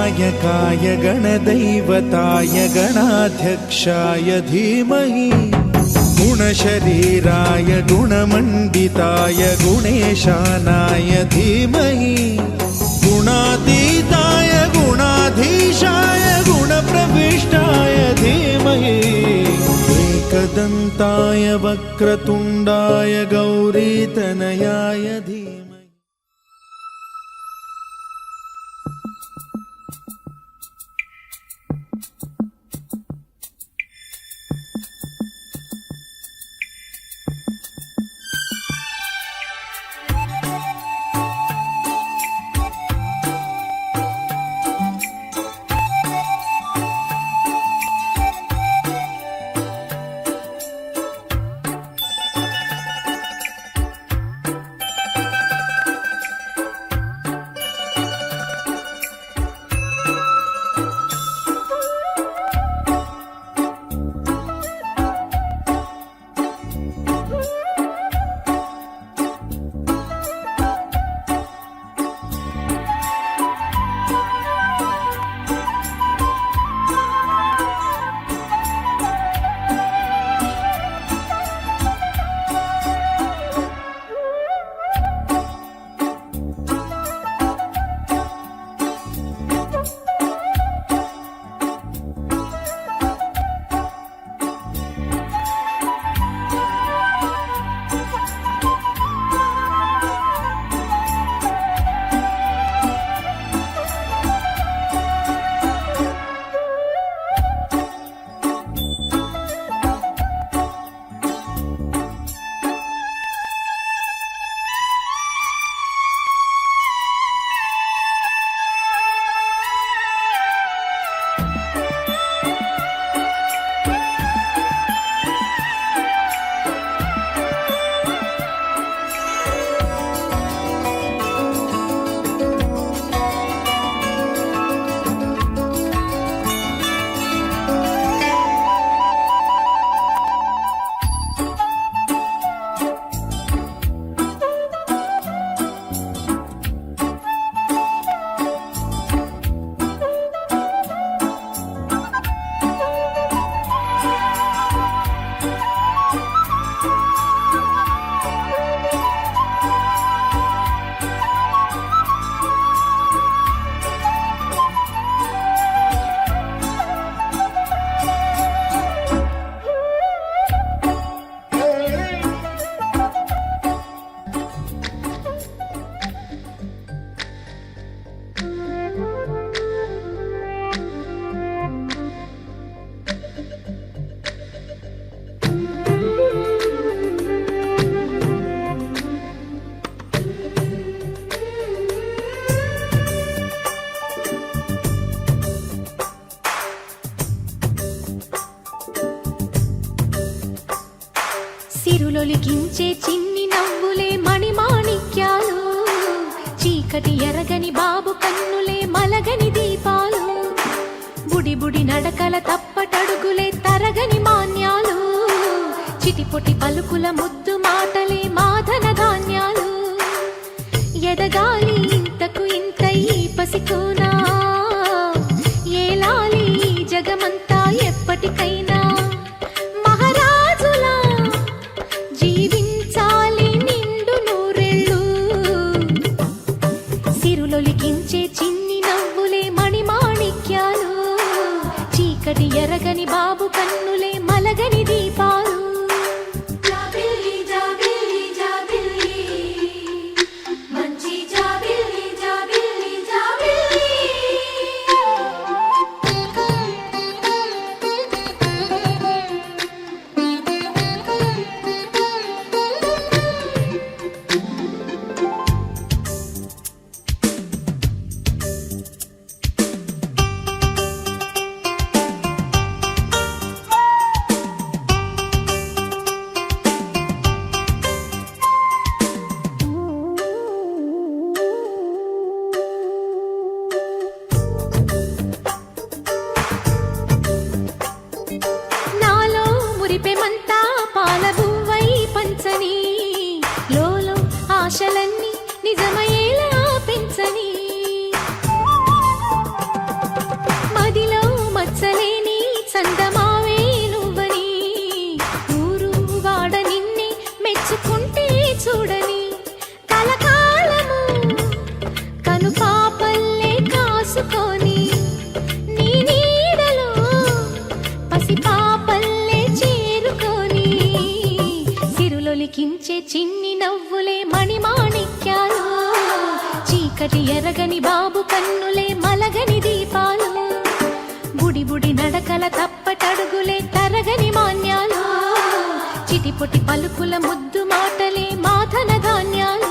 गणनायकाय गणदैवताय गणाध्यक्षाय धीमहि गुणशरीराय गुणमण्डिताय गुणेशानाय धीमहि गुणातीताय गुणाधीशाय गुणप्रविष्टाय धीमहि एकदन्ताय वक्रतुण्डाय गौरीतनयाय धीमहि। సిరులొలికించే చిన్ని నవ్వులే మణిమాణిక్యాలు, చీకటి ఎరగని బాబు కన్నులే మలగని దీపాలు, బుడి బుడి నడకల తప్పటడుగులే తరగని మాన్యాలు, చిటిపొటి పలుకుల ముద్దు మాటలే మాధన ధాన్యాలు, ఎదగాలి ఇంతకు ఇంత ఈ పసికోనా, ఏలాలి జగమంతా ఎప్పటికైనా, సిరులొలికించే చిన్ని నవ్వులే మణిమాణిక్యాలు, చీకటి ఎరగని బాబు కన్నులే మలగని దీపాలు. ఆశలన్నీ నిజమయ్యేలా పెంచని కను పాపల్లే కాసుకొని నీ నీడలో పసి పాపల్లే చేరుకొని సిరులొలికించే చిన్ని నవ్వులే మణిమాణిక్యాలు చీకటి ఎరగని బాబు కన్నులే మలగని దీపాలు బుడి బుడి నడకల తప్పటడుగులే తరగని మాన్యాలు చిటిపొటి పలుకుల ముద్దు మాటలే మాధన ధాన్యాలు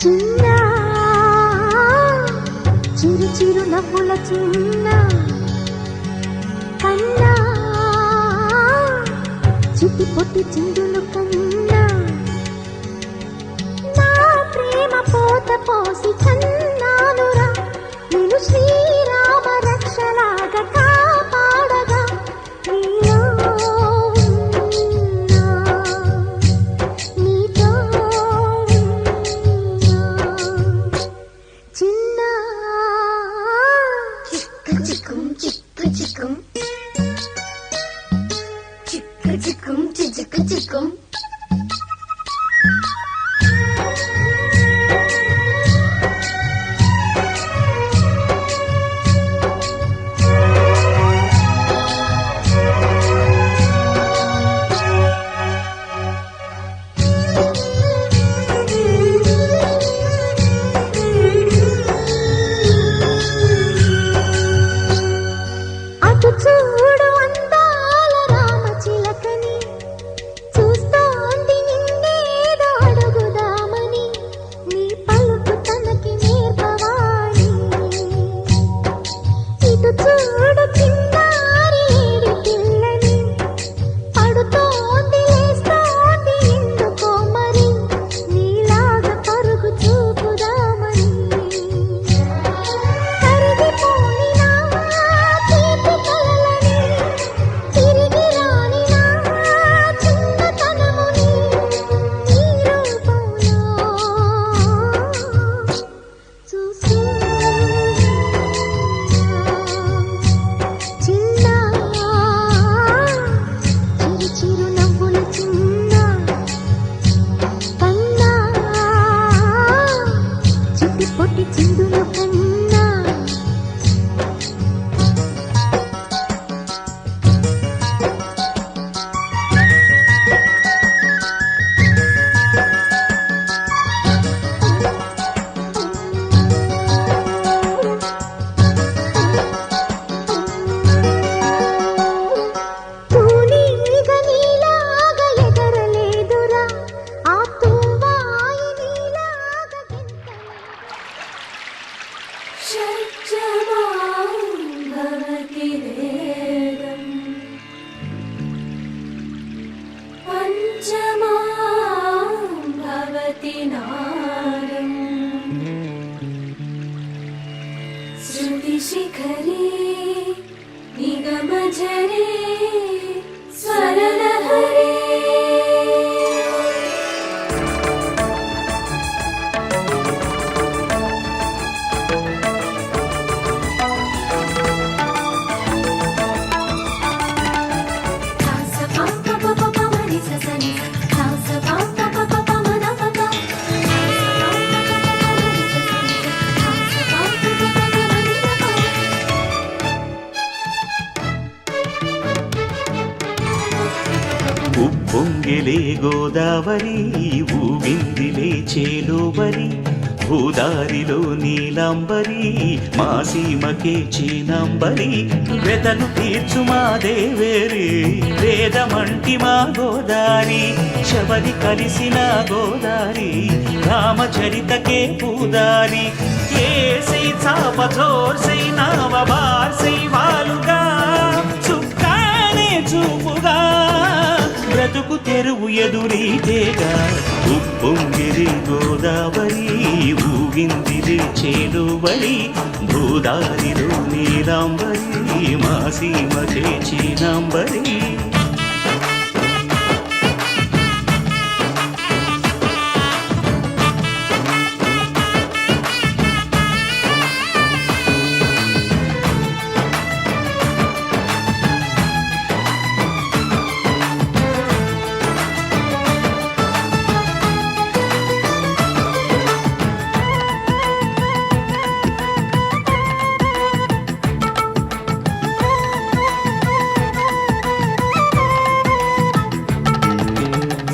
చిన్న చిరు చిరు నవ్వుల చిన్న కన్నా చిట్టి పొట్టి చిందులు కన్నా నా ప్రేమ పోత పోసి కన్నానురా నేను శ్రీరామ రక్షలాగా కాపాడగా నీలో ఉన్నా, నీతో ఉన్నా. చిన్న చిక్కు చిక్కుం చిక్కు చిక్కుం చిక్కు చిక్కుం చిక్కు చిక్కుం అటు చూడు అందాల రామచిలకని చూస్తోంది నిన్నేదో అడుగుదామని నీ పలుకు తనకి నేర్పవాని ఇటు చూడు చిన్నారి ఏడు పిల్లని పడుతోంది లేస్తోంది ఎందుకో మరి నీలాగా పరుగు చూపుదామని కరిగిపోని నా తీపి కలలని తిరిగి రాని నా చిన్నతనముని నీ రూపంలో చూసి చిన్న చిరు చిరు నవ్వుల చిన్న కన్నా చిట్టి పొట్టి చిందుల కన్నా తూనీగ నీలాగా ఎగరలేదురా ఆ తూవాయి నీలాగా గెంతలేదు. షట్జమాం భవతి వేదం పంచమాం భవతి నాదం శృతిశిఖరే నిగమజరే స్వరలహరే ఉప్పొంగిలే గోదావరి ఊగిందిలే చేలోబరి భూదారిలో నీలాంబరి మా సీమకే చీనాంబరి వెతలు తీర్చు మా దేవేరి వేదమంటి మా గోదారి శబరి కలిసిన గోదారి రామచరితకే పూదారి ఏసై చాప జోర్సై నావ బార్సై వాలుగా చుక్కానే చూపుగా బ్రతుకు తెరువు ఎదురీతేగా ఉప్పొంగిరి గోదావరి ఊగిందిరి చేలువరి భూదారిలో నీలాంబరి మా సీమకే చీనాంబరి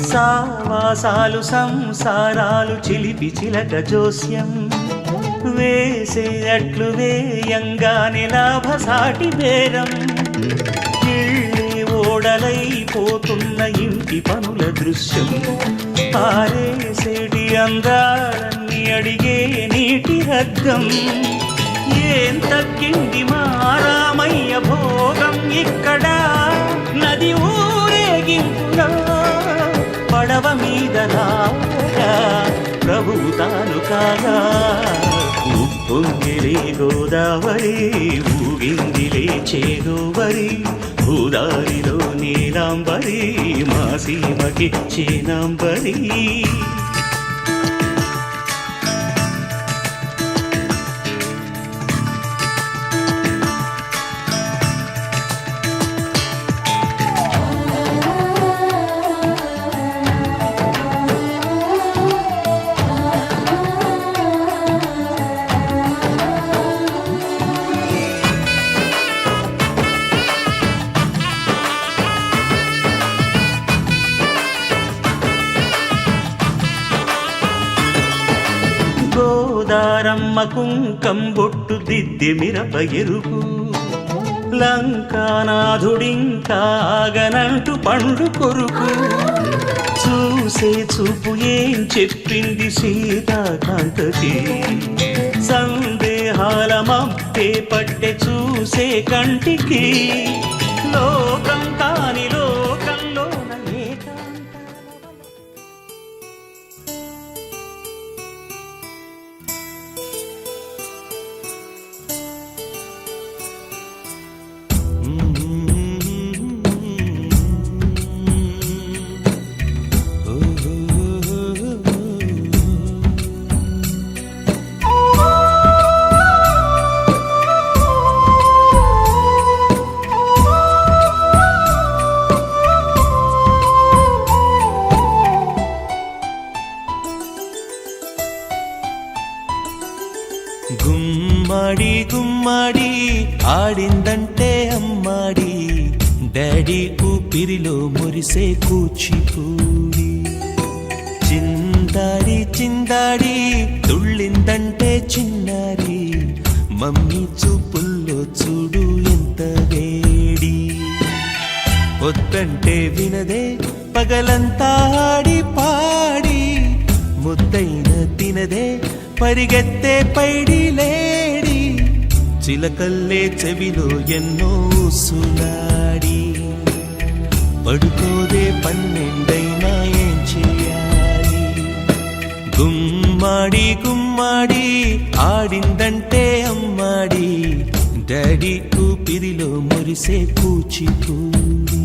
సావాసాలు సంసారాలు చిలిపి చిలక జోస్యం వేసే అట్లు వేయంగానే లాభసాటి బేరం ఇళ్ళే ఓడలైపోతున్న ఇంటి పనుల దృశ్యం పారేసేటి అందాలన్నీ కడిగే నీటి రగ్గం ఏం తగ్గింది మా రామయ్య భోగం ఇక్కడ నది ఊరేగింపులో పడవ మీద రాగా ప్రభువు తాను కాగా ఉప్పొంగిలే గోదావరి ఊగిందిలే చేగోవరి భూదారిలో నీలాంబరి మా సీమకి చేనాంబరి గోదారమ్మ కుంకం బొట్టు దిద్ది మిరప ఎరుపు లంకానాథుడింకాగనంటూ పండు కొరుకు చూసే చూపు ఏం చెప్పింది సీతాకాంతకి సందేహాల మబ్బే పట్టె చూసే కంటికి లోకం కాని లోకంలోన ఏకాంత గుమ్మడి గుమ్మడి ఆడిందంటే అమ్మాడి డాడీ ఊపిరిలో మురిసే కూచిపూడి చిందాడి చిందాడి తుళ్ళిందంటే చిన్నారి మమ్మీ చూపుల్లో చూడు ఎంత వేడి వద్దంటే వినదే పగలంతా ఆడి పాడి ముద్దైన తినదే పరిగెత్తే పైడి లేడి చిలకల్లే చెవిలో ఎన్నో సులాడి పడుకోదే పన్నెండైనా ఏం చేయాలి గుమ్మాడి గుమ్మాడి ఆడిందంటే అమ్మాడి డాడీ ఊపిరిలో మురిసే కూచిపూడి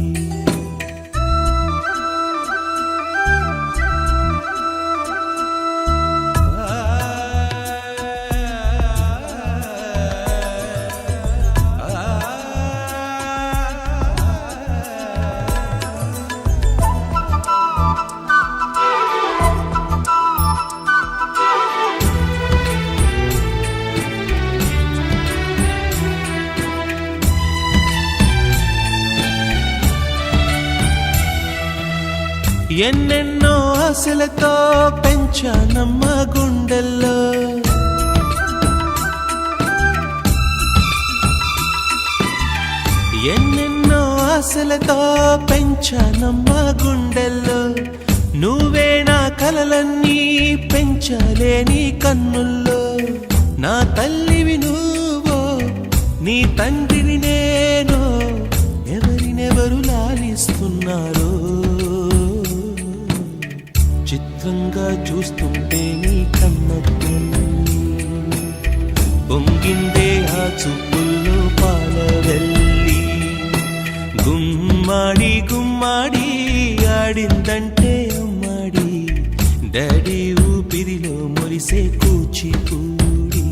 ఎన్నెన్నో ఆశలతో పెంచానమ్మ గుండెల్లో ఎన్నెన్నో ఆశలతో పెంచానమ్మ గుండెల్లో నువ్వే నా కలలన్నీ పెంచాలే నీ కన్నుల్లో నా తల్లివి నువ్వో నీ తండ్రిని నేను ఎవరినెవరు లాలిస్తున్నారో చిత్రంగా చూస్తుంటే నీ కన్నట్టు పొంగిందే ఆ చూపుల్లో పాలవెల్లి గుమ్మాడి గుమ్మాడి ఆడిందంటే అమ్మాడి డాడీ ఊపిరిలో మురిసే కూచిపూడి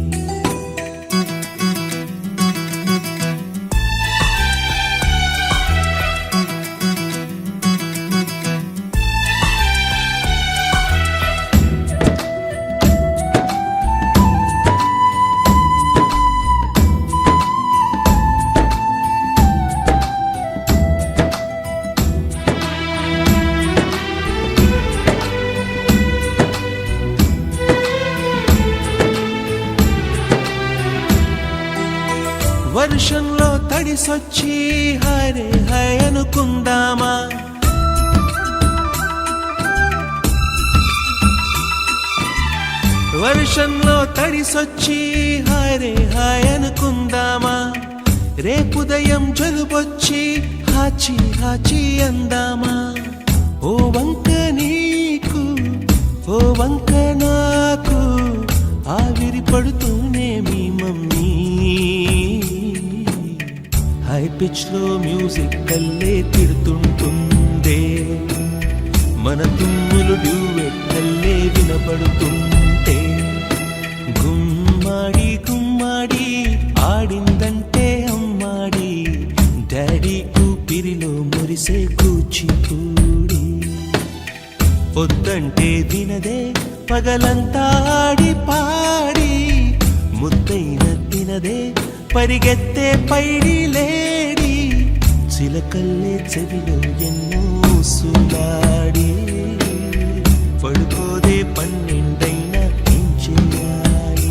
వర్షంలో తడిసొచ్చి హరే హై అనుకుందామా వర్షంలో తడిసొచ్చి హాయ్ హాయ్ అనుకుందామా, రేపుదయం జలుబొచ్చి హాచి హాచి అందామా. ఓ వంక నీకు ఓ వంక నాకు ఆవిరి పడుతూనే మీ మమ్మీ. హై పిచ్ లో మ్యూజిక్ కల్లే తిడుతుంటుందే, మన తుమ్ములు డ్యూయెట్ కల్లే వినపడుతుంటే. గుమ్మాడి గుమ్మాడి ఆడిందంటే అమ్మాడి, డాడీ ఊపిరిలో మురిసే కూచిపూడి. పొద్దంటే వినదే పగలంతా ఆడి పాడి, ముద్దైన తినదే పరిగెత్తే పైడి లేడి. చిలకల్లే చెవిలో ఎన్నో సులాడి, పడుకోదే పన్నెండైనా ఏం చెయ్యాలి.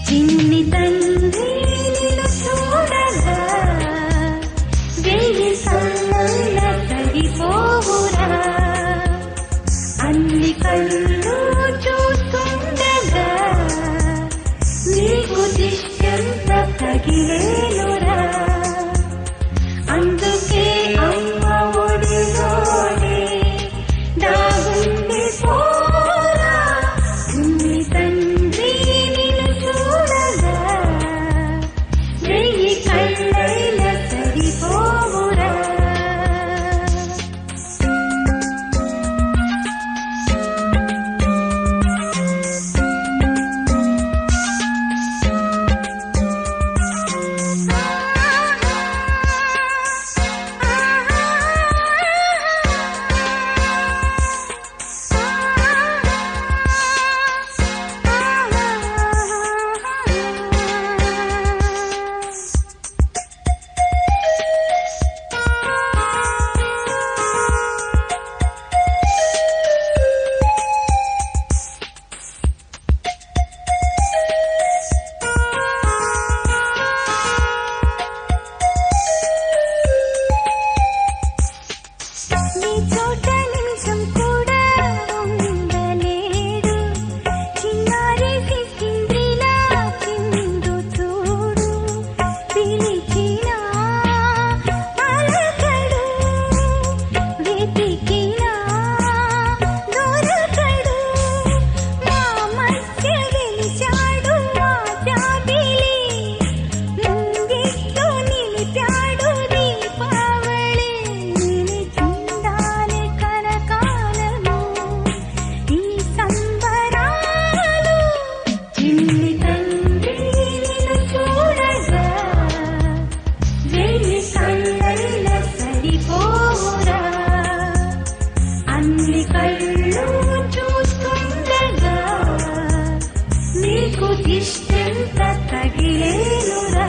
చిన్ని తండ్రి నిన్ను చూడగా వెయ్యి సన్నల సరిపోవురా, అన్ని కళ్ళు చూస్తుండగా నీకు దిష్టంత తగిలేనురా. అందుకే అమ్మ ఒడిలోనే దాగుండి పోరా, చిన్ని తండ్రి నిన్ను చూడగా వెయ్యి కళ్ళైన సరిపోవురా. నీ చోట నిమిషం కూడా ఉండలేడు, చిన్నారి సికింద్రిలా చిందు చూడు. పిలిచినా పలకడు, వెతికినా దొరకడు. మా మధ్య గెలిచాడు మా జాబిలి, ముంగిట్లో నిలిపాడు దీపావళి. నిలిచిందాలే కరకాలము ఈ సంబరాలు, చిన్ని తండ్రి నిన్ను చూడగా వెయ్యి కళ్ళైన సరిపోరా. అన్ని కళ్ళు చూస్తుండగా నీకు దిష్టంత తగిలేనురా.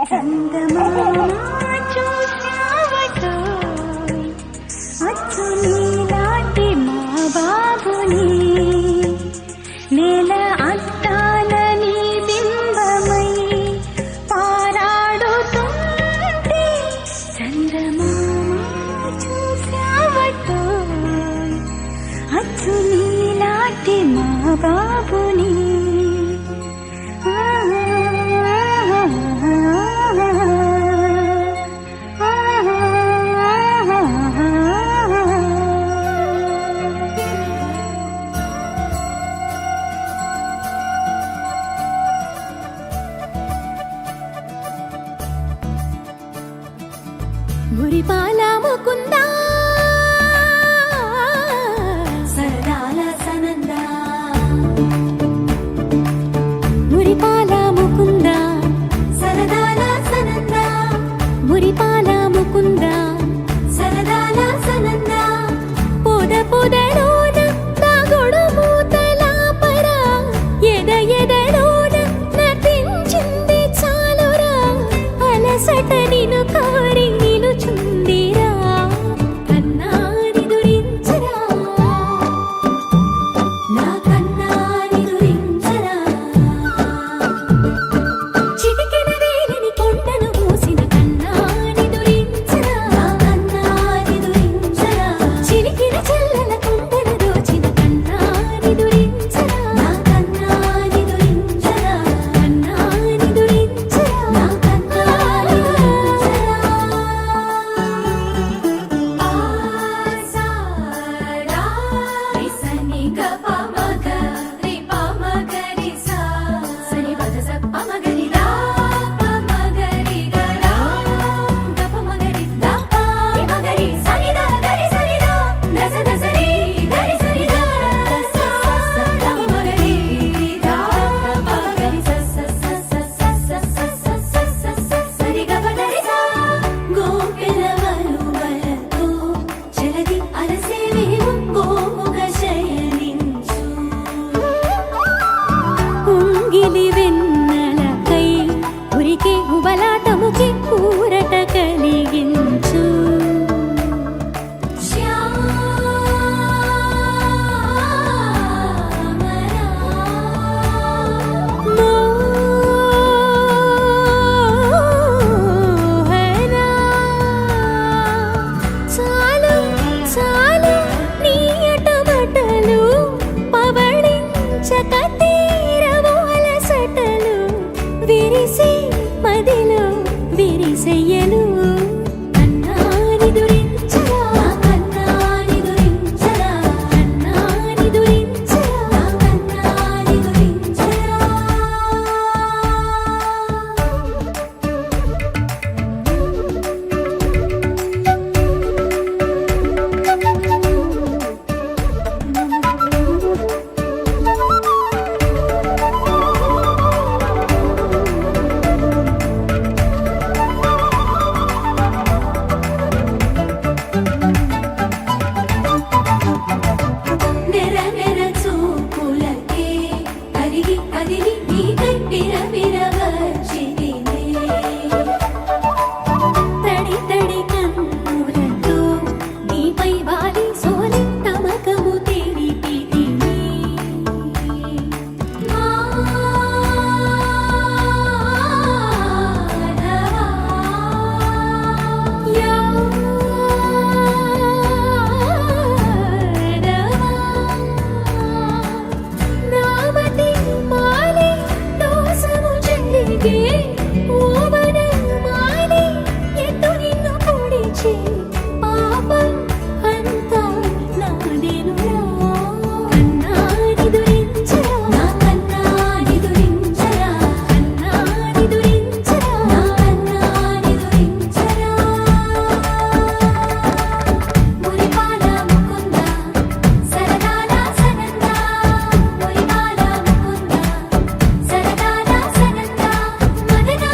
చందమామ చూశావటో అచ్చు నీలాంటి మా బాబుని నేల అద్దాల నీ బింబమై పారాడుతుంటే చందమామ చూశావటో అచ్చు నీలాంటి మా బాబుని మురిపాల ముకుందా సరదాల సనందా మురిపాల ముకుందా సరదాల సనందా మురిపాల ముకుందా సరదాల సనందా పొద పొదలోన తాగుడు మూతల పర ఎద ఎదలోన నటించింది చాలురా అలసట నిను కోరి నిలుచుందిరా కన్నాని దురించరా నా కన్నాని దురించరా చిటికెన వేలిని కొండను మూసిన కన్నాని దురించరా నా కన్నాని దురించరా చిలికిన చెల్లెల కొండను దోచిన కన్నాని దురించరా నా కన్నాని దురించరా కన్నాని దురించరా నా కన్నాని దురించరా ఆసారా రిసని గప మగ రి ప మగ రి సా సని పద స ప మగ రి దా ప మగ రి గ రా గప మగ రి దా ప రి మగ రి సని దా గరి సని దా దస దస రి గరి సని దా స స ద మగ రి దా ప మగ రి స స స స స స స స స సరి గ ప ద రి సా గోపిలవలు వలతో జలది అలసేవేవు గోముగ శయనించు ఉంగిలి వెన్నెలకై ఉరికే ఉబలాటముకి ఊరట కలిగించు మోహనా చాలు చాలు నీ అటమటలు పవళించక తీరవు అలసటలు విరిసే మదిలో విరిసెయ్యలు కన్నాని దురించరా కన్నాని దురించరా కన్నాని దురించరా కన్నాని దురించరా నెర నెర చూపులకే కరిగి కదిలి నీకై పిర పిర వచ్చితినే తడి తడి కన్నులతో నీపై వాలి సోలి తమకము తెలిపితినే నామతి మాలి దోసము చెల్లిగే ఓవన మాలి ఎటు నిన్ను పొడిచి పాపం అంతా నాదేనురా కన్నాని దురించరా నా కన్నాని దురించరా కన్నాని దురించరా నా కన్నాని దురించరా మురిపాల ముకుందా సరదాల సనందా మురిపాల ముకుందా సరదాల సనందా మదనా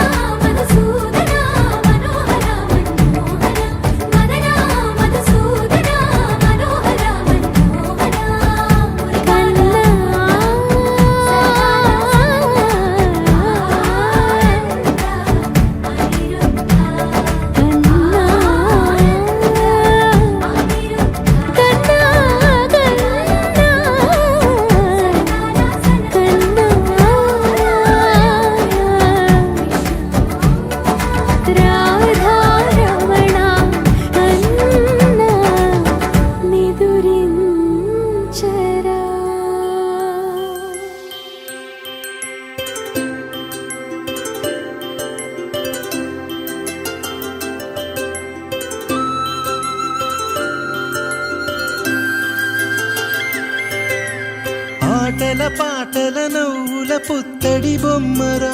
ఆటల పాటల నవ్వుల పుత్తడి బొమ్మరా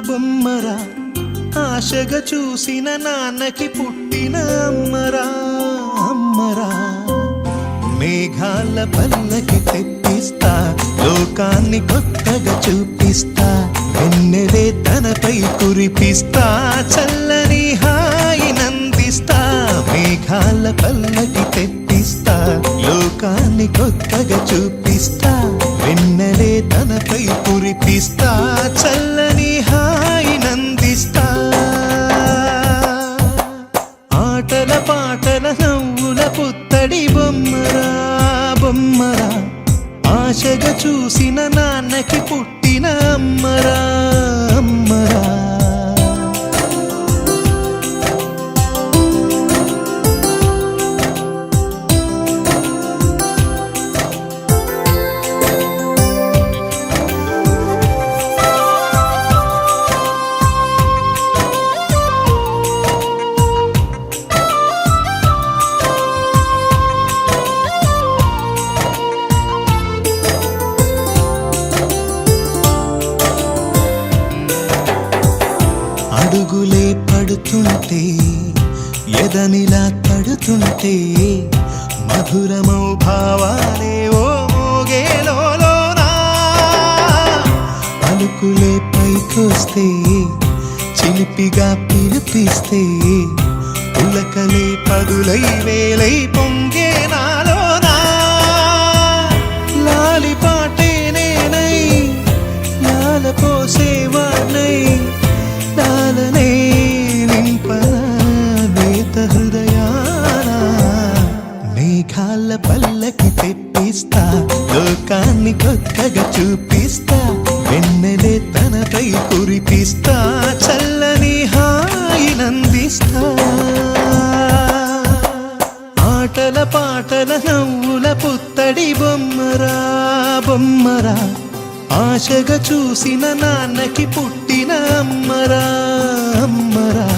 బొమ్మరా ఆశగా చూసిన నాన్నకి పుట్టిన అమ్మరా అమ్మరా మేఘాల పల్లకి తెప్పిస్తా లోకాన్ని కొత్తగా చూపిస్తా వెన్నెలే తనపై కురిపిస్తా చల్లని హాయి నందిస్తా మేఘాల పల్లకి తెప్పిస్తా లోకాన్ని కొత్తగా చూపిస్తా వెన్నెలే తనపై కురిపిస్తా చల్లని హాయి నందిస్తా ఆటల పాటల నవ్వుల పుత్తడి బొమ్మరా బొమ్మరా ఆశగా చూసిన నాన్నకి పుట్టిన అమ్మరా అమ్మరా అడుగులే పడుతుంటే ఎదనిలా తడుతుంటే మధురమౌ భావాలే ఓ మోగేలోనా పలుకులే పైకొస్తే చిలిపిగా పిలిపిస్తే ఉలకలే పదులై వేలై పొంగే నాలోనా లాలి పాటే నేనై లాల పోసేవాణ్ణై లాలనే నింపనేత హృదయాన మేఘాల పల్లకి తెప్పిస్తా లోకాన్ని కొత్తగా చూపిస్తా వెన్నెలే తనపై కురిపిస్తా చల్లని హాయి నందిస్తా ఆటల పాటల నవ్వుల పుత్తడి బొమ్మరా బొమ్మరా ఆశగా చూసిన నాన్నకి పుట్టిన అమ్మరా అమ్మరా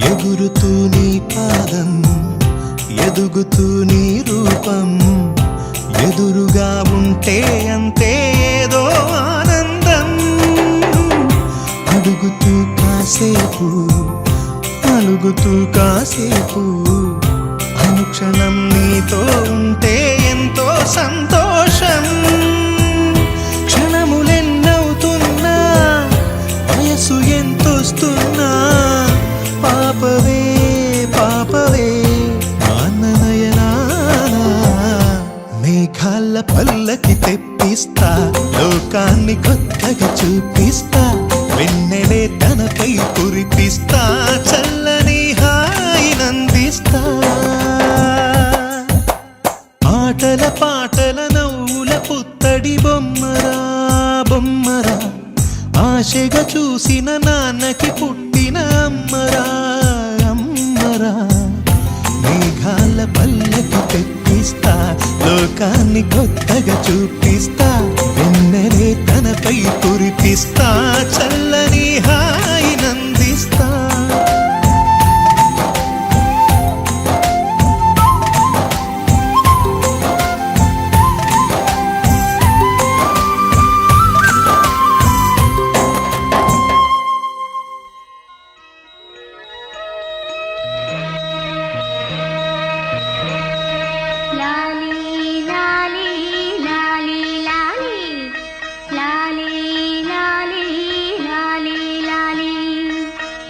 ఎగురుతూ నీ పాదం ఎదుగుతూ నీ రూపం ఎదురుగా ఉంటే అంతే ఏదో ఆనందం అడుగుతూ కాసేపు అలుగుతూ కాసేపు అనుక్షణం నీతో ఉంటే ఎంతో సంతోషం క్షణములెన్నవుతున్నా వయసు ఎంతొస్తున్నా పాపవే పాపవే ఆననయనానా మేఘాల పల్లకి తెప్పిస్తా లోకాన్ని కొత్తగా చూపిస్తా వెన్నెలే తనపై కురిపిస్తా చల్లని హాయి నందిస్తా ఆటల పాటల నవ్వుల పుత్తడి బొమ్మరా బొమ్మరా ఆశగా చూసిన నాన్నకి పుట్టిన అమ్మరా అమ్మరా మేఘాల పల్లకి తెప్పిస్తా లోకాన్ని కొత్తగా చూపిస్తా వెన్నెలే తనపై కురిపిస్తా చల్లని హాయి నందిస్తా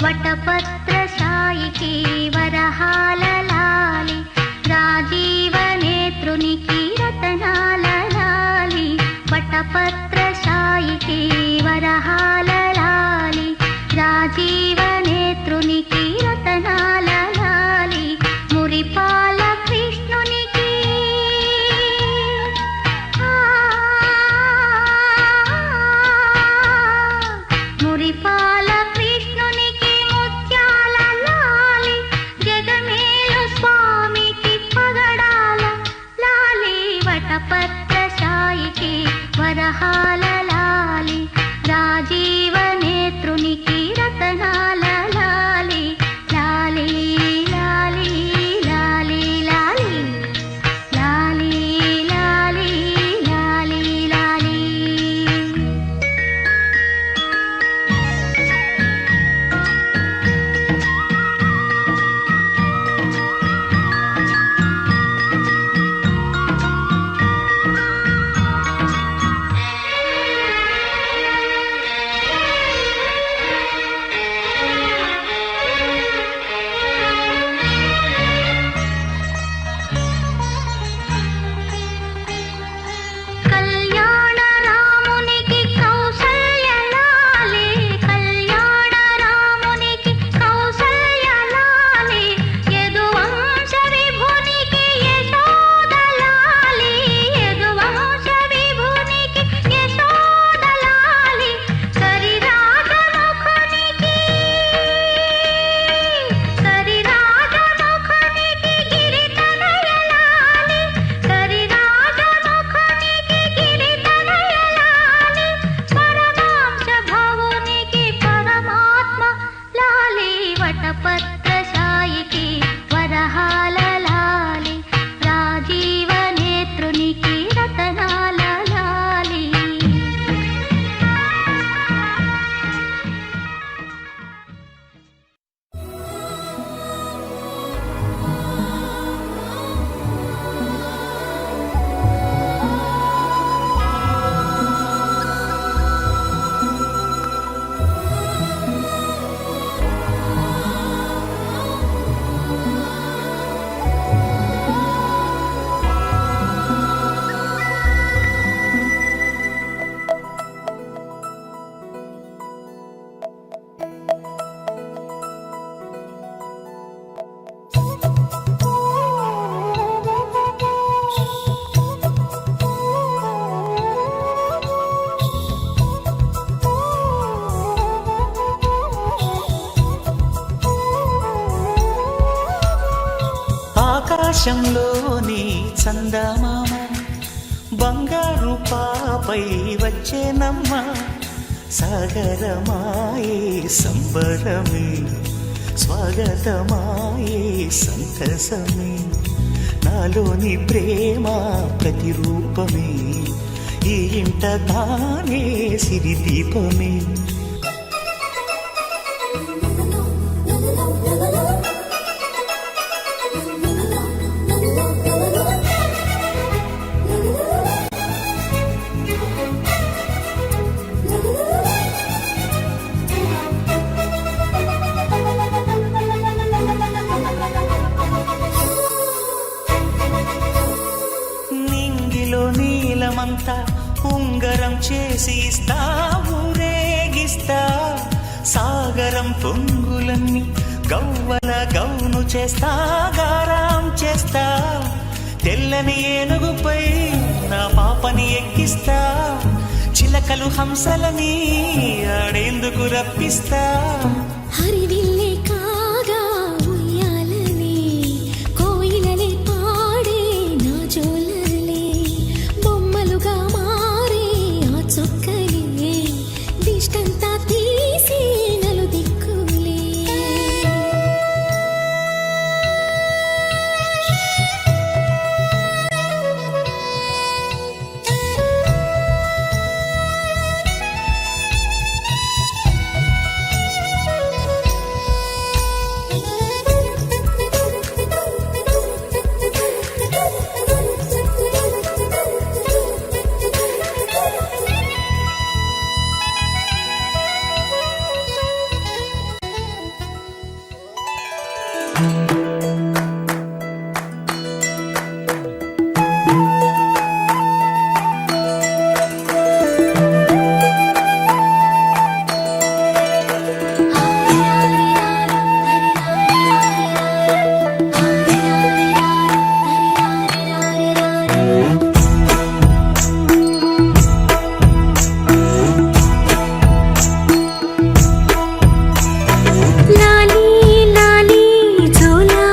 వటపత్ర సాయికి వరహాల లాలి రాజీవ నేత్రునికి రతనాల లాలి వటపత్ర సాయికి వరహాల లాలి రాజీవ నేత్రునికి రతనాల లాలి మురిపాల కృష్ణునికి రతనాల లాలి లాలి లాలి లాలి లాలి లాలి లాలి లాలి లాలి. కళ్యాణ రామునికి కౌసల్య లాలి కళ్యాణ రామునికి కౌసల్య లాలి యదువంశ విభునికి యశోద లాలి యదువంశ విభునికి యశోద లాలి సరిరాజముఖునికి గిరితనయ లాలి సరిరాజముఖునికి గిరితనయ లాలి పరమాంశ భవునికి పరమాత్మ లాలి వటపత్ర సాయికి వరహాల లాలి రాజీవ నేత్రునికి రతనాల లాలి. ఆకాశంలోని చందమామ బంగారు పాపై వచ్చేనమ్మ సాగరమాయే సంబరమే స్వాగతమాయే సంతసమే నాలోని ప్రేమ ప్రతిరూపమే ఈ ఇంట తానే సిరిదీపమే. నింగిలో నీలమంతా ఉంగరం చేసి ఇస్తా ఊరేగిస్తా సాగరం పొంగులన్నీ గవ్వల గౌను చేస్తా గారాం చేస్తా తెల్లని ఏనుగుపై నా పాపని ఎక్కిస్తా చిలకలు హంసలని ఆడేందుకు రప్పిస్తా హరివిల్లే కాగా ఉయ్యాలనే కోయిలలే పాడే నా జోలలే బొమ్మలుగా మారే ఆ చొక్కలే దిష్టంతా తీసి నలుదిక్కులే. లాలీ లాలీ జోలా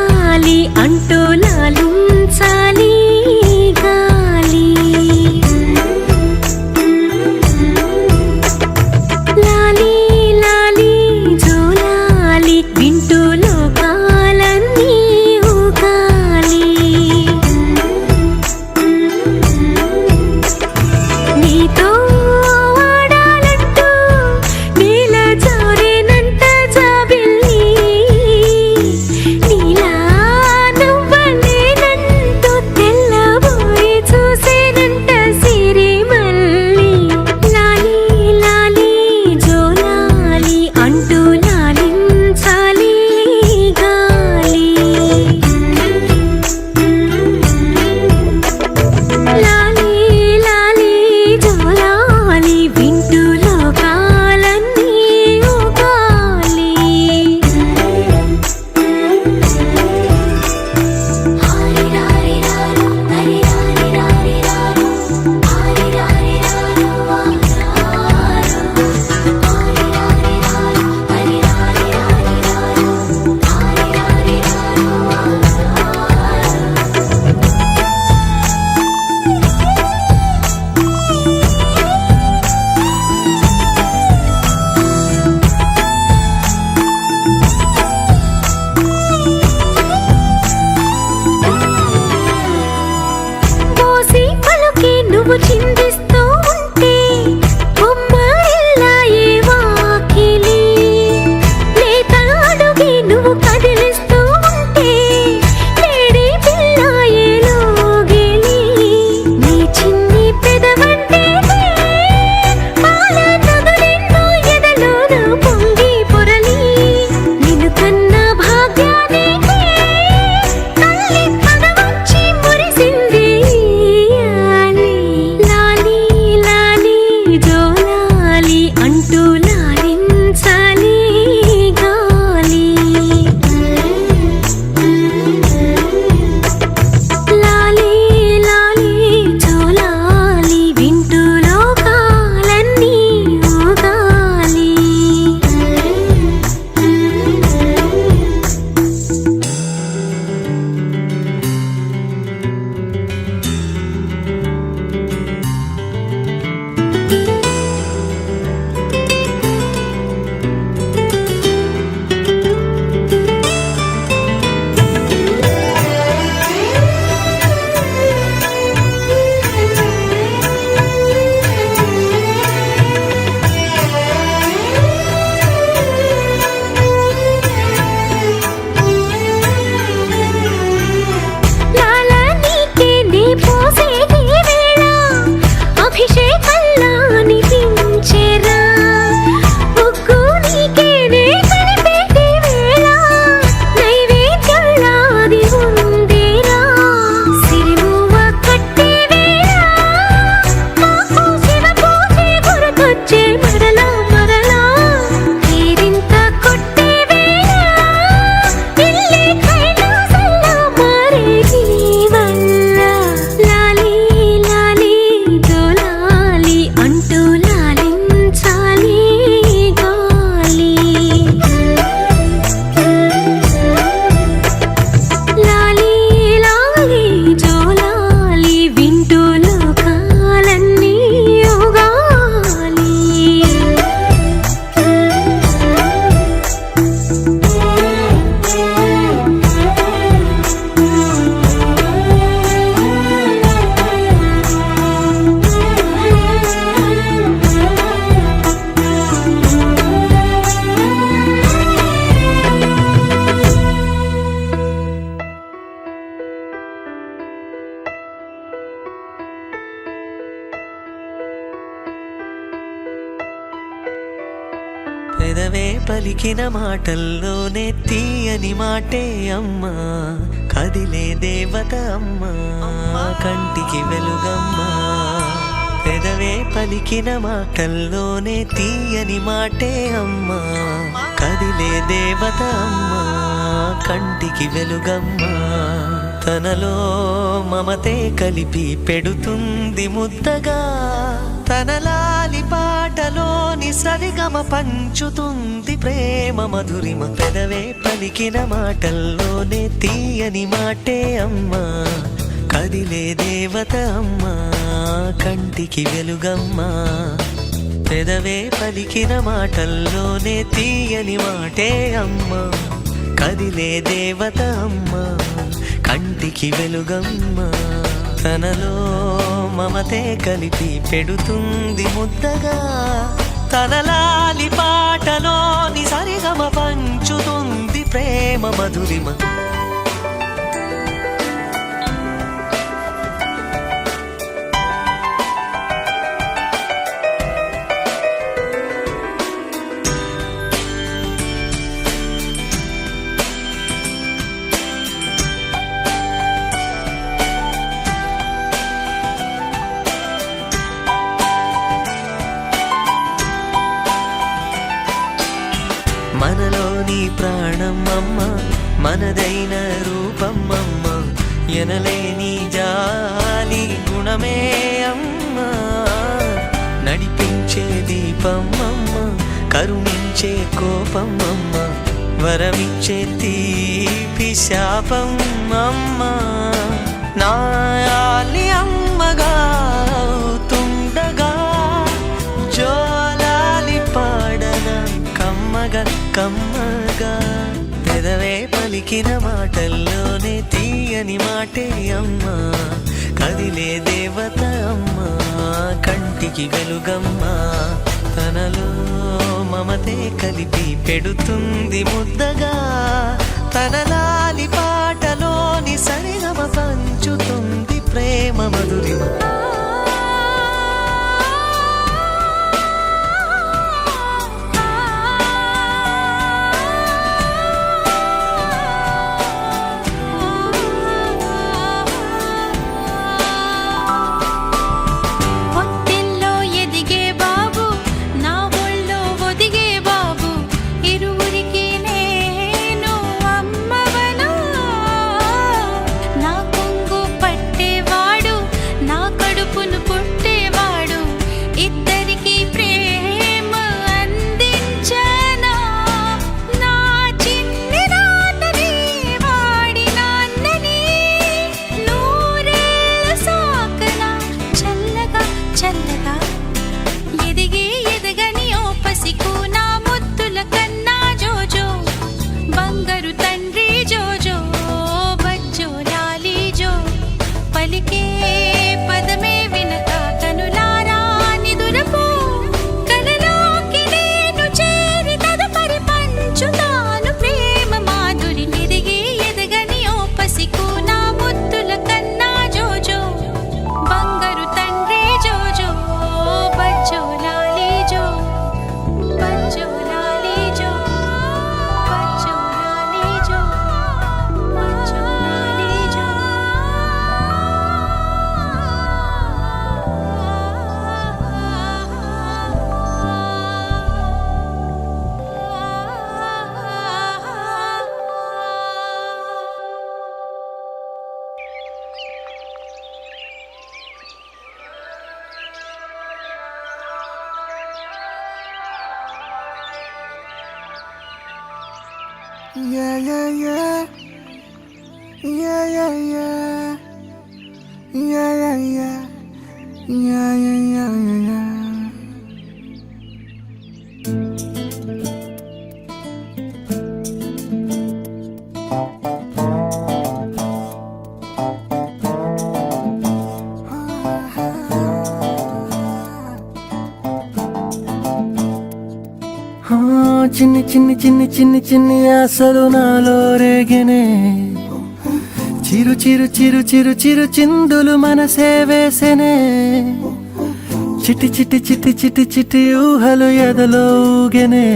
పలికిన మాటల్లోనే తీయని మాటే అమ్మా కదిలే దేవత అమ్మా కంటికి వెలుగమ్మా పెదవే పలికిన మాటల్లోనే తీయని మాటే అమ్మా కదిలే దేవత అమ్మా కంటికి వెలుగమ్మా తనలో మమతే కలిపి పెడుతుంది ముద్దగా తన లాలి పాటలోని సరిగమ పంచుతుంది ప్రేమ మధురిమ పెదవే పలికిన మాటల్లోనే తీయని మాటే అమ్మా కదిలే దేవత అమ్మా కంటికి వెలుగమ్మా పెదవే పలికిన మాటల్లోనే తీయని మాటే అమ్మా కదిలే దేవత అమ్మా కంటికి వెలుగమ్మా తనలో మమతే కలిపి పెడుతుంది ముద్దగా తన లాలి పాటలోని సరిగమ పంచుతుంది ప్రేమ మధురిమ మనలోని ప్రాణం అమ్మ మనదైన రూపం అమ్మ ఎనలేని జాలి గుణమే అమ్మ నడిపించే దీపం అమ్మ కరుణించే కోపం అమ్మ వరమిచ్చే తీపి శాపం అమ్మ నాయాలి అమ్మగా అవుతుండగా జోలాలి పాడన కమ్మగా కమ్మగా పెదవే పలికిన మాటల్లోనే తీయని మాటే అమ్మా కదిలే దేవత అమ్మా కంటికి వెలుగమ్మా తనలో మమతే కలిపి పెడుతుంది ముద్దగా తన లాలి పాటలోని సరిగమ పంచుతుంది ప్రేమ మధురిమ Yeah, yeah, yeah. Yeah, yeah, yeah. Yeah, yeah, yeah. Yeah, yeah, yeah, yeah, yeah. చిన్ని చిన్ని చిన్ని చిన్ని చిన్ని ఆశలు నాలో రేగినే చిరు చిరు చిరు చిరు చిరు చిందులు మనసే వేసెనే చిటి చిటి చిటి చిటి చిటి ఊహలు ఎదలో ఊగెనే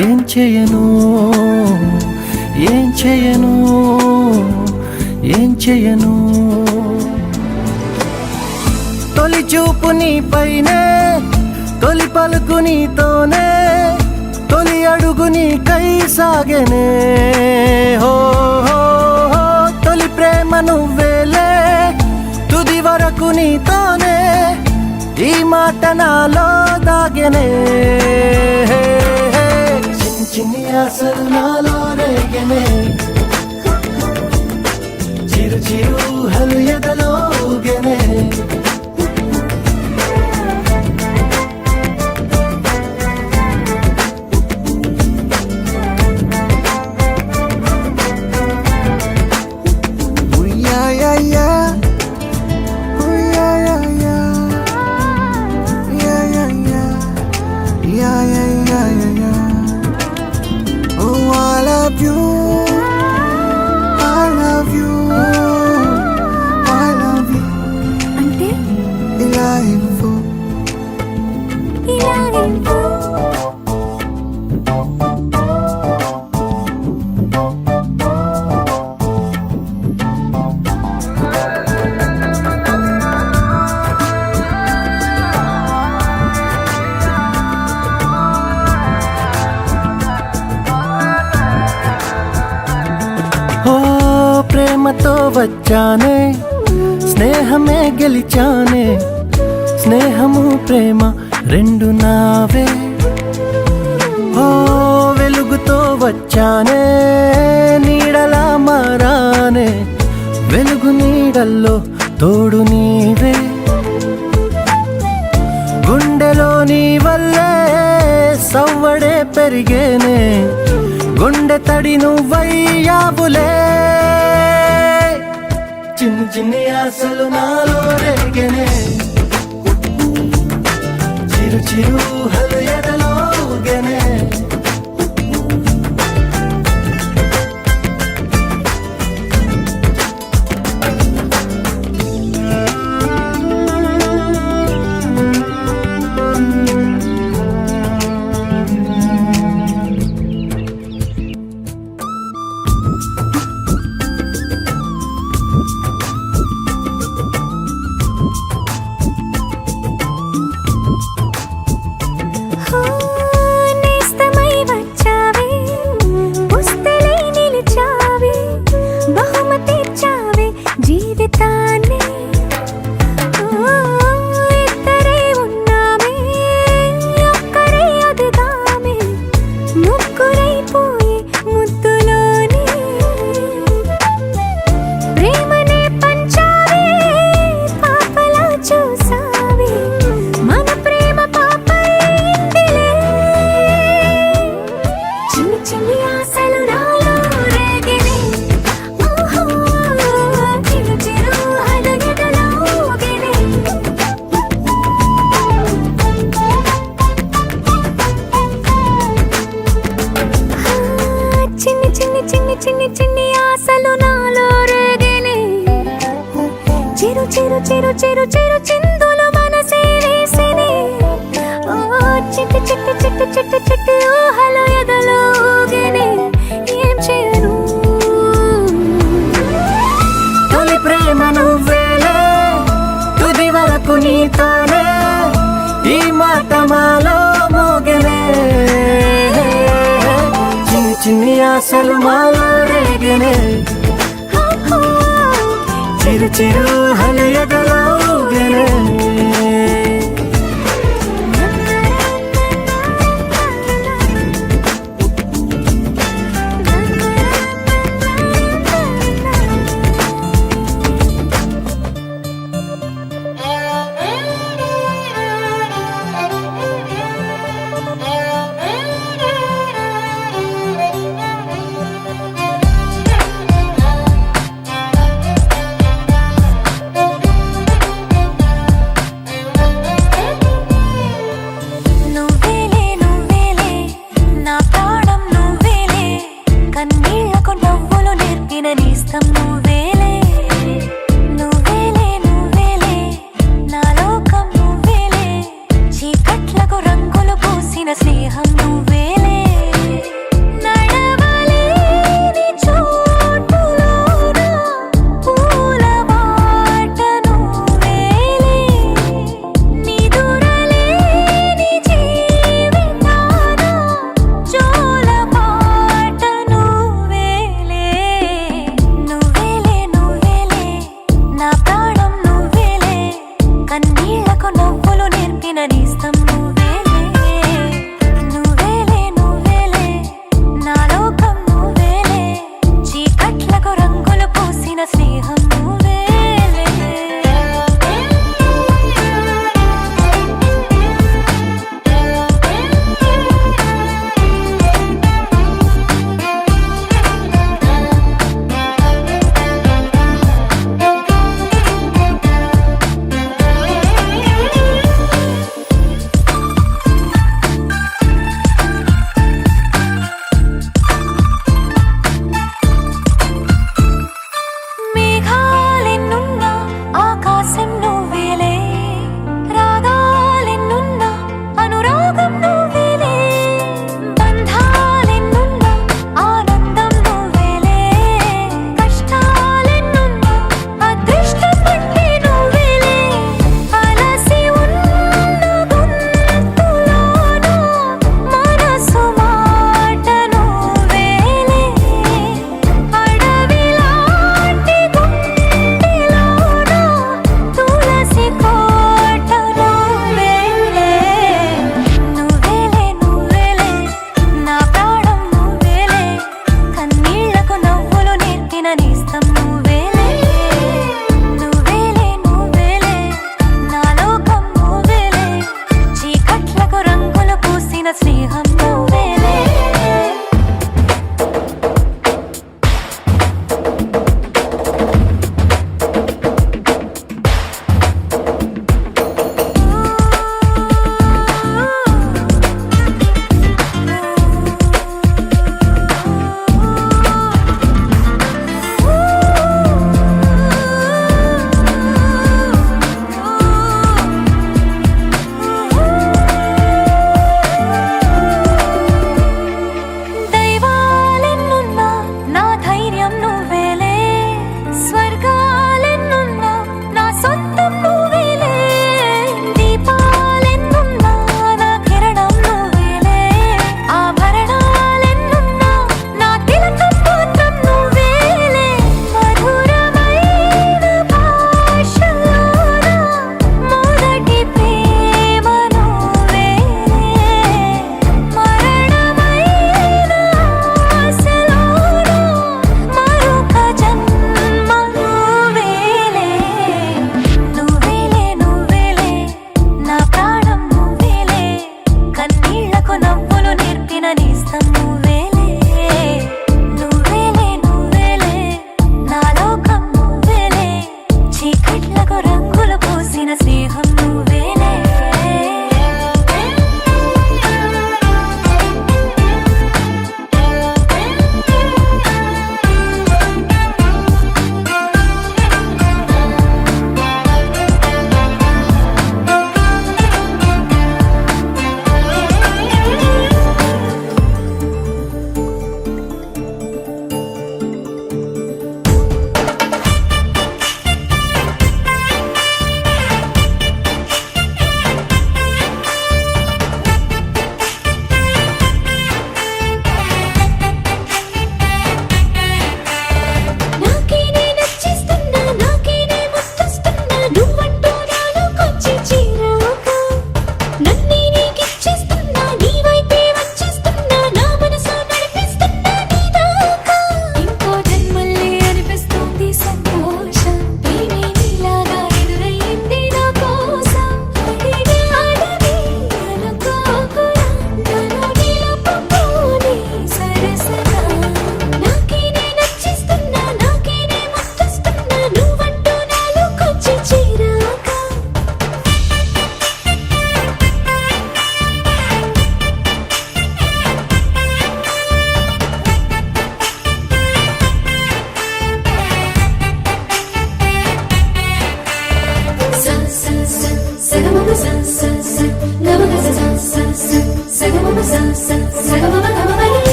ఏం చేయను ఏం చేయను ఏం చేయను తొలి చూపు నీ పైనే తొలి పలుకు నీతోనే తొలి అడుగు నీకై సాగెనే హో హో హో తొలి ప్రేమ నువ్వేలే తుది వరకు నీతోనే ఈ మాట నాలో దాగెనే చిన్ని చిన్ని ఆశలు నాలో రేగెనే చిరు చిరు ఊహలు ఎదలో ఊగెనే అంటే ఇలా ఇవ్వు. ఓ ప్రేమతో వచ్చానే స్నేహమే గెలిచానే స్నేహము ప్రేమ రెండు నావే ఓ వెలుగుతో వచ్చానే నీడలా మారానే వెలుగు నీడల్లో తోడు నీవే గుండెలో నీ వల్లే సవ్వడే పెరిగేనే గుండె తడి నువ్వయ్యావులే చిన్ని చిన్ని ఆశలు నాలో రేగెనే చిరు చిరు ఊహలు ఎదలో ఊగెనే నేస్తమై వచ్చావే పుస్తలై నిలిచావే బహుమతి ఇచ్చావే జీవితాన్ని ఇద్దరే ఉన్నామే ఒక్కరే అదుగామే ముగ్గురైపోయి ముద్దులోనే ప్రేమనే పంచావే పాపలా చూసావే మన ప్రేమ పాపైందిలే చిన్ని చిన్ని ఆశలు నాలో రేగినే ఓహో చిరు చిరు అలగెదలో ఊగెనే చిన్ని చిన్ని చిన్ని చిన్ని చిన్ని ఆశలు నాలో రేగినే చిరు చిరు చిరు చిరు చిరు చిందులు మనసే వేసినే ఓ చిట్టి చిట్టి చిట్టి చిట్టి చిట్టి ఊహలు ఎదలో ఊగెనే ఏం చేయను తొలి ప్రేమ నువ్వేలే తుది వరకు నీతోనే ఈ మాట మాలో మోగెనే చిన్ని చిన్ని ఆశలు మాలో రేగెనే చిరు చిరు ఊహలు ఎదలో ఊగెనే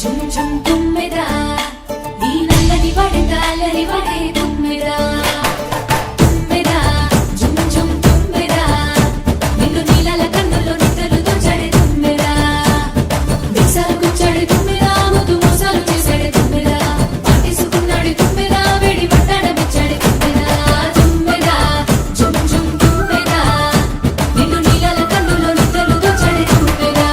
ఝుమ్ ఝుమ్ తుమ్మెదా ఈ నల్లని వడగాలని వడే తుమ్మెదా తుమ్మెదా ఝుమ్ ఝుమ్ తుమ్మెదా నిన్ను నీలల కన్నుల్లో నిద్రలు దోచడే తుమ్మెదా మిక్సర్ గుచ్చడే తుమ్మెదా ముద్దు మోసాలు చేసాడే తుమ్మెదా పాటేసుకున్నాడు తుమ్మెదా వేడి పట్టాడ బిచ్చాడే తుమ్మెదా తుమ్మెదా ఝుమ్ ఝుమ్ తుమ్మెదా నిన్ను నీలల కన్నుల్లో నిద్రలు దోచడే తుమ్మెదా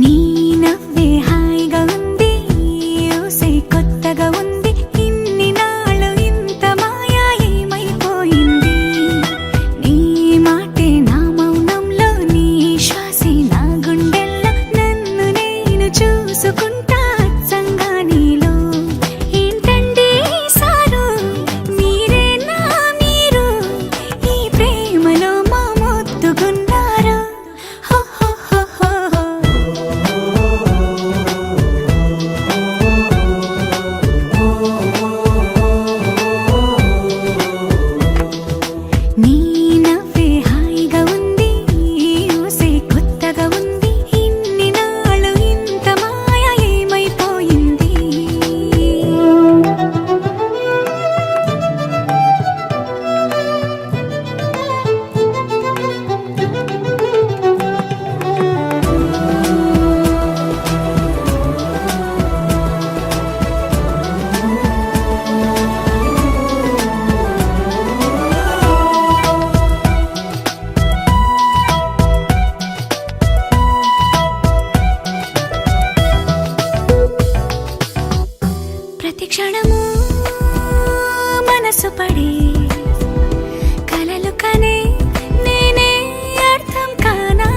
నీ నవ్వే హాయిగా ఉంది ఊసే కొత్తగా ఉంది ఇన్ని నాళ్ళు ఇంత మాయా ఏమైపోయింది నీ మాటే నా మౌనంలో నీ శ్వాసే నా గుండెల్లో నన్ను నేను చూసుకుంటా అచ్చంగా నీలో ఏంటండి సారు మీరే నా మీరు ఈ ప్రేమలో మా ముద్దుగున్నారు హో హో హో హో నీ నవ్వే హాయిగా ఉంది ఊసే కొత్తగా ఉంది ఇన్ని నాళ్ళు ఇంత మాయ ఏమైపోయింది ప్రతి క్షణము మనసు పడే కలలు కనే నేనే అర్థం కానా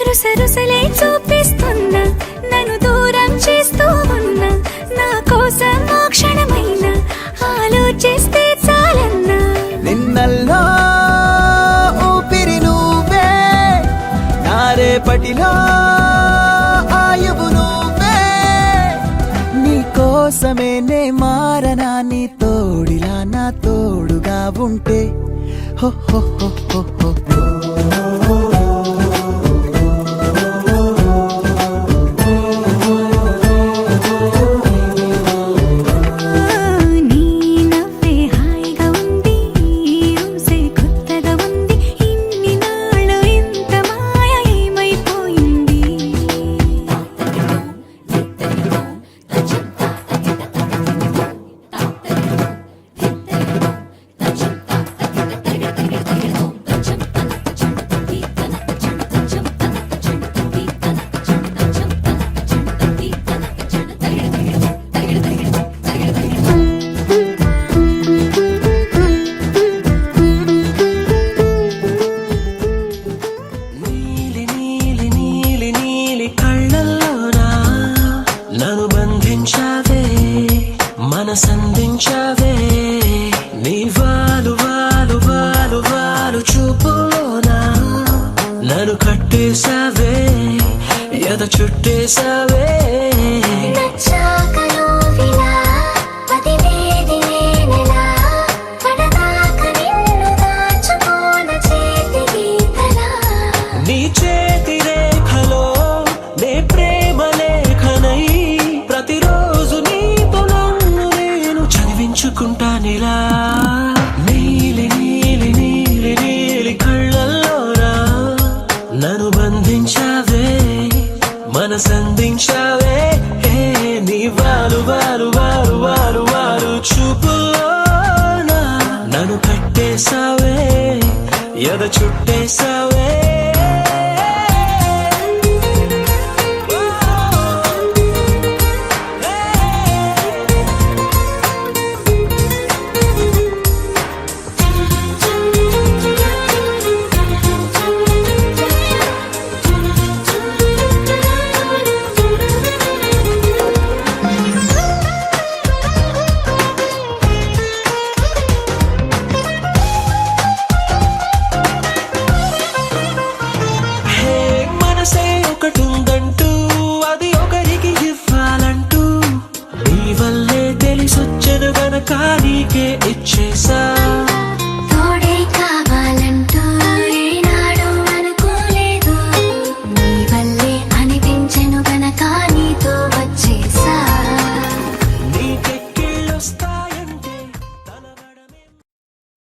రుసరుసలే చూపిస్తున్నా నన్ను దూరం చేస్తూ ఉన్నా నా కోసం ఓ క్షణమైన ఆలోచిస్తే చాలన్నా నిన్నల్లో ఊపిరి నువ్వే నా రేపటిలో ఆయువు నువ్వే నీ కోసమే నే మారనా నీ తోడిలా నా తోడుగా ఉంటే హో హో హో హో హో నీ నవ్వే హాయిగా ఉంది ఊసే కొత్తగా ఉంది ఇన్ని నాళ్ళు ఇంత మాయ ఏమైపోయింది నీలి నీలి నీలి నీలి కళ్ళల్లోనా నన్ను బంధించావే మనసందించావే నీ వాలు వాలు వాలు వాలు చూపులోనా నన్ను కట్టేశావే ఎద చుట్టేశావే నచ్చాకలో విలా పదివేది నేనెలా కడదాక నిన్ను దాచుకోన చేతి గీతలా నీ చేతి రేఖలో నే ప్రేమ లేఖనై ప్రతిరోజు నీతో నన్ను నేను చదివించుకుంటానిలా నీలి నీలి నీలి నీలి కళ్ళల్లోరా నన్ను బంధించావే మనసందించావే నీ వాలు వాలు వాలు వాలు వాలు చూపులోనా నన్ను కట్టేశావే ఎద చుట్టేశావే